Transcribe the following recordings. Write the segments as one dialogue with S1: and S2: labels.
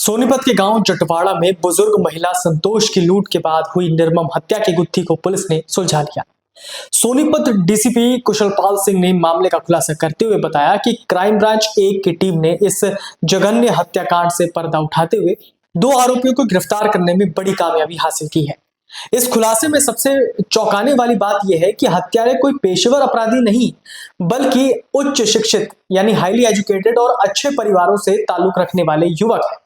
S1: सोनीपत के गांव जटवाड़ा में बुजुर्ग महिला संतोष की लूट के बाद हुई निर्मम हत्या की गुत्थी को पुलिस ने सुलझा लिया। सोनीपत डीसीपी कुशलपाल सिंह ने मामले का खुलासा करते हुए बताया कि क्राइम ब्रांच 1 की टीम ने इस जघन्य हत्याकांड से पर्दा उठाते हुए 2 आरोपियों को गिरफ्तार करने में बड़ी कामयाबी हासिल की है। इस खुलासे में सबसे चौंकाने वाली बात यह है कि हत्यारे कोई पेशेवर अपराधी नहीं, बल्कि उच्च शिक्षित यानी हाईली एजुकेटेड और अच्छे परिवारों से ताल्लुक रखने वाले युवक हैं।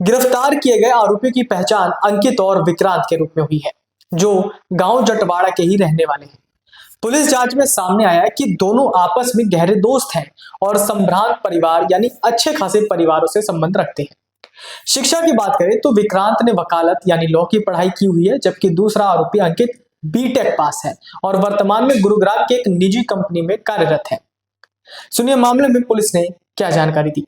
S1: गिरफ्तार किए गए आरोपियों की पहचान अंकित और विक्रांत के रूप में हुई है, जो गांव जटवाड़ा के ही रहने वाले हैं। पुलिस जांच में सामने आया है कि दोनों आपस में गहरे दोस्त हैं और संभ्रांत परिवार यानी अच्छे खासे परिवारों से संबंध रखते हैं। शिक्षा की बात करें तो विक्रांत ने वकालत यानी लॉ की पढ़ाई की हुई है, जबकि दूसरा आरोपी अंकित बीटेक पास है और वर्तमान में गुरुग्राम के एक निजी कंपनी में कार्यरत है। सुनिए मामले में पुलिस ने क्या जानकारी दी।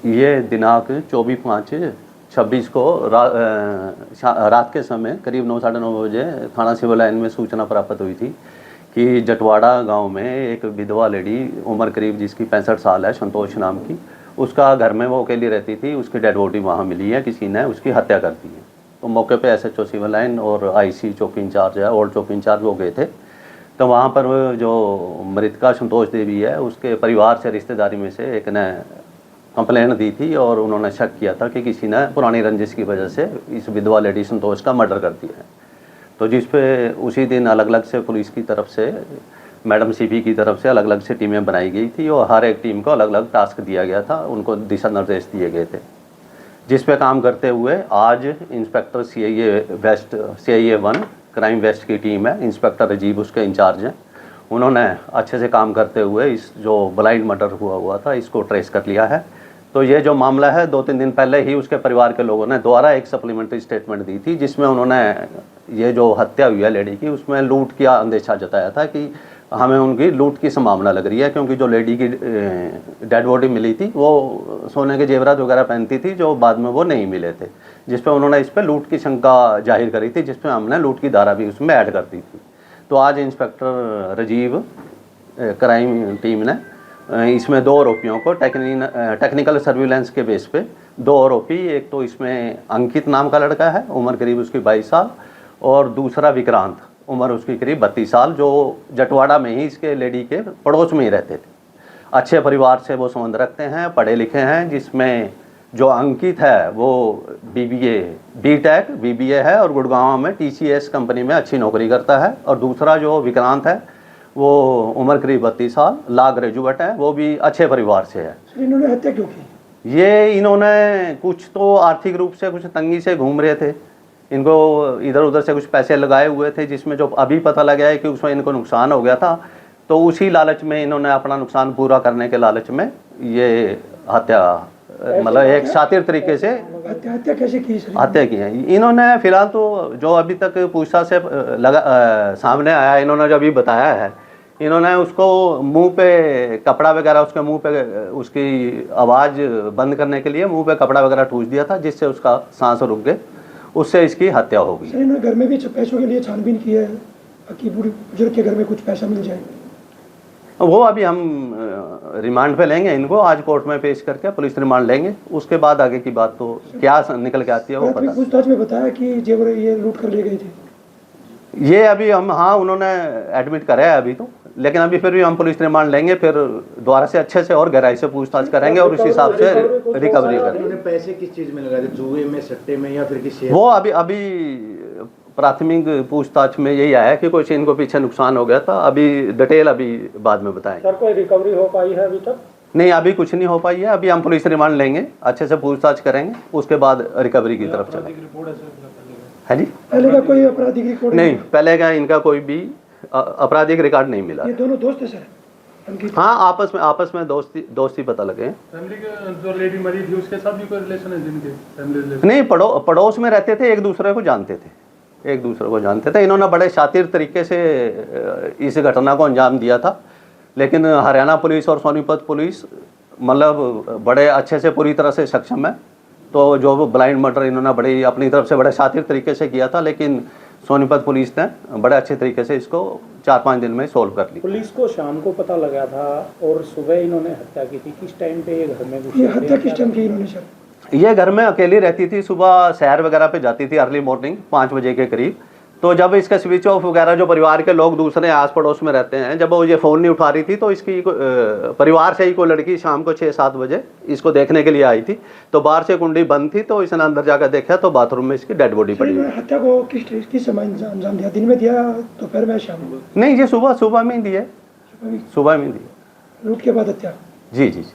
S2: ये दिनांक 24/5/26 को रात के समय करीब 9 साढ़े 9 बजे थाना सिविल लाइन में सूचना प्राप्त हुई थी कि जटवाड़ा गांव में एक विधवा लेडी उम्र करीब जिसकी 65 साल है, संतोष नाम की, उसका घर में वो अकेली रहती थी। उसकी डेड बॉडी वहाँ मिली है, किसी ने उसकी हत्या कर दी है। तो मौके पे एसएचओ सिविल लाइन और आईसी चौकी इंचार्ज है, ओल्ड चौकी इंचार्ज वो गए थे। तो वहाँ पर जो मृतका संतोष देवी है, उसके परिवार से रिश्तेदारी में से एक ने कंप्लेंट दी थी और उन्होंने शक किया था कि किसी ने पुरानी रंजिश की वजह से इस विधवा लेडी संतोष का मर्डर कर दिया है। तो जिस पे उसी दिन अलग अलग से पुलिस की तरफ से, मैडम सीपी की तरफ से अलग अलग से टीमें बनाई गई थी और हर एक टीम को अलग अलग टास्क दिया गया था, उनको दिशा निर्देश दिए गए थे। जिस पे काम करते हुए आज इंस्पेक्टर CIA 1 क्राइम वेस्ट की टीम है, इंस्पेक्टर राजीव उसके इंचार्ज हैं। उन्होंने अच्छे से काम करते हुए इस जो ब्लाइंड मर्डर हुआ था इसको ट्रेस कर लिया है। तो ये जो मामला है 2-3 दिन पहले ही उसके परिवार के लोगों ने दोबारा एक सप्लीमेंट्री स्टेटमेंट दी थी, जिसमें उन्होंने ये जो हत्या हुई है लेडी की, उसमें लूट का अंदेशा जताया था कि हमें उनकी लूट की संभावना लग रही है, क्योंकि जो लेडी की डेड बॉडी मिली थी वो सोने के जेवरात वगैरह पहनती थी, जो बाद में वो नहीं मिले थे, जिस पर उन्होंने इस पर लूट की शंका जाहिर करी थी, जिसमें हमने लूट की धारा भी उसमें ऐड कर दी थी। तो आज इंस्पेक्टर राजीव क्राइम टीम ने इसमें 2 आरोपियों को टेक्निकल सर्विलेंस के बेस पे 2 आरोपी, एक तो इसमें अंकित नाम का लड़का है, उम्र करीब उसकी 22 साल, और दूसरा विक्रांत, उम्र उसकी करीब 32 साल, जो जटवाड़ा में ही इसके लेडी के पड़ोस में ही रहते थे। अच्छे परिवार से वो संबंध रखते हैं, पढ़े लिखे हैं, जिसमें जो अंकित है वो BTech है और गुड़गांव में TCS कंपनी में अच्छी नौकरी करता है, और दूसरा जो विक्रांत है वो उम्र करीब 32 साल, लॉ ग्रेजुएट है, वो भी अच्छे परिवार से है।
S3: इन्होंने हत्या क्यों की?
S2: ये इन्होंने कुछ तो आर्थिक रूप से कुछ तंगी से घूम रहे थे, इनको इधर उधर से कुछ पैसे लगाए हुए थे, जिसमें जो अभी पता लगा है कि उसमें इनको नुकसान हो गया था। तो उसी लालच में इन्होंने अपना नुकसान पूरा करने के लालच में ये हत्या, मतलब एक शातिर तरीके से
S3: हत्या कैसे की?
S2: हत्या की है इन्होंने। फिलहाल तो जो अभी तक पूछताछ से सामने आया, इन्होंने जो अभी बताया है, इन्होंने उसको मुंह पे कपड़ा वगैरह, उसके मुंह पे उसकी आवाज़ बंद करने के लिए मुंह पे कपड़ा वगैरह ठूस दिया था, जिससे उसका सांस रुक गए, उससे इसकी हत्या हो गई।
S3: इन्होंने घर में भी पैसों के लिए छानबीन की है कि बुजुर्ग के घर में कुछ पैसा मिल जाए।
S2: वो अभी हम रिमांड पे लेंगे इनको, आज कोर्ट में पेश करके पुलिस रिमांड लेंगे, उसके बाद आगे की बात तो क्या निकल के आती है वो पता।
S3: पूछताछ में बताया कि जेवर ये लूट कर ले गए थे।
S2: ये अभी हम, हाँ, उन्होंने एडमिट करा है अभी तो, लेकिन अभी फिर भी हम पुलिस रिमांड लेंगे, फिर दोबारा से अच्छे से और गहराई से पूछताछ करेंगे और उस हिसाब से रिकवरी करेंगे।
S4: पैसे किस चीज में लगाए थे? जुए में, सट्टे में, या फिर किसी?
S2: वो अभी प्राथमिक पूछताछ में यही आया कि कुछ इनको पीछे नुकसान हो गया था। अभी डिटेल अभी बाद में बताएं।
S3: सर, कोई रिकवरी हो पाई है अभी तक?
S2: नहीं, अभी कुछ नहीं हो पाई है। अभी हम पुलिस रिमांड लेंगे, अच्छे से पूछताछ करेंगे, उसके बाद रिकवरी की तरफ चलेंगे। है जी?
S3: पहले का कोई आपराधिक रिकॉर्ड
S2: नहीं, पहले का इनका कोई भी आपराधिक रिकॉर्ड नहीं मिला।
S3: ये दोनों दोस्त है सर?
S2: हाँ, आपस में दोस्ती पता लगे।
S5: फैमिली के जो लेडी मरी थी उसके साथ भी कोई रिलेशन है जिनके फैमिली रिलेशन?
S2: नहीं, पड़ोस में रहते थे, एक दूसरे को जानते थे। इन्होंने बड़े शातिर तरीके से इस घटना को अंजाम दिया था, लेकिन हरियाणा पुलिस और सोनीपत पुलिस मतलब बड़े अच्छे से पूरी तरह से सक्षम है। तो जो ब्लाइंड मर्डर इन्होंने बड़ी अपनी तरफ से बड़े शातिर तरीके से किया था, लेकिन सोनीपत पुलिस ने बड़े अच्छे तरीके से इसको 4-5 दिन में सोल्व कर ली।
S6: पुलिस को शाम को पता लगा था और सुबह इन्होंने हत्या की थी। किस टाइम पे ये घर में घुसे?
S3: हत्या किस टाइम की इन्होंने सर?
S2: ये घर में अकेली रहती थी, सुबह सैर वगैरह पे जाती थी अर्ली मॉर्निंग 5 बजे के करीब। तो जब इसका स्विच ऑफ वगैरह, जो परिवार के लोग दूसरे आस पड़ोस में रहते हैं, जब वो ये फ़ोन नहीं उठा रही थी तो इसकी परिवार से ही कोई लड़की शाम को 6-7 बजे इसको देखने के लिए आई थी। तो बाहर से कुंडी बंद थी, तो इसने अंदर जाकर देखा तो बाथरूम में इसकी डेड बॉडी पड़ी हुई।
S3: हत्या को किस समय अंजाम दिया? दिन में दिया, दोपहर में, शाम में?
S2: नहीं, ये सुबह में ही दिए, सुबह में दिए।
S3: लूट के बाद हत्या?
S2: जी जी जी।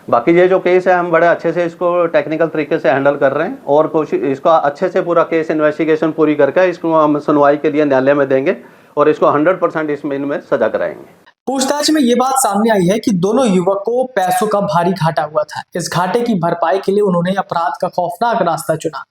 S2: बाकी ये जो केस है हम बड़े अच्छे से इसको टेक्निकल तरीके से हैंडल कर रहे हैं और कोशिश इसको अच्छे से पूरा केस इन्वेस्टिगेशन पूरी करके इसको हम सुनवाई के लिए न्यायालय में देंगे और इसको 100% इनमें सजा कराएंगे।
S1: पूछताछ में ये बात सामने आई है कि दोनों युवक को पैसों का भारी घाटा हुआ था। इस घाटे की भरपाई के लिए उन्होंने अपराध का खौफनाक रास्ता चुना।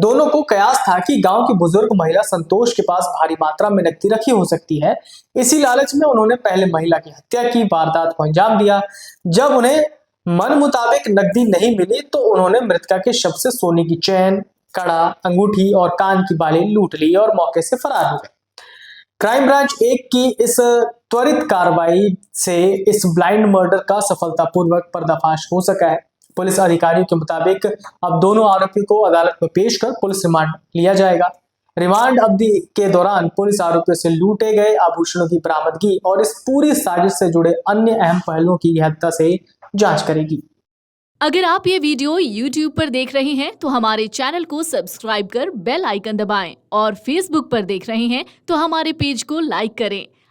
S1: दोनों को कयास था कि गांव की बुजुर्ग महिला संतोष के पास भारी मात्रा में नकदी रखी हो सकती है। इसी लालच में उन्होंने पहले महिला की हत्या की, वारदात को अंजाम दिया। जब उन्हें मन मुताबिक नकदी नहीं मिली तो उन्होंने मृतका के शव से सोने की चैन, कड़ा, अंगूठी और कान की बाली लूट ली और मौके से फरार हो गए। क्राइम ब्रांच 1 की इस त्वरित कार्रवाई से इस ब्लाइंड मर्डर का सफलतापूर्वक पर्दाफाश हो सका है। पुलिस अधिकारियों के मुताबिक अब दोनों आरोपियों को अदालत में पेश कर पुलिस रिमांड लिया जाएगा। रिमांड अवधि के दौरान पुलिस आरोपियों से लूटे गए आभूषणों की बरामदगी और इस पूरी साजिश से जुड़े अन्य अहम पहलुओं की गहनता से जांच करेगी।
S6: अगर आप ये वीडियो YouTube पर देख रहे हैं तो हमारे चैनल को सब्सक्राइब कर बेल आइकन दबाएं और Facebook पर देख रहे हैं तो हमारे पेज को लाइक करें।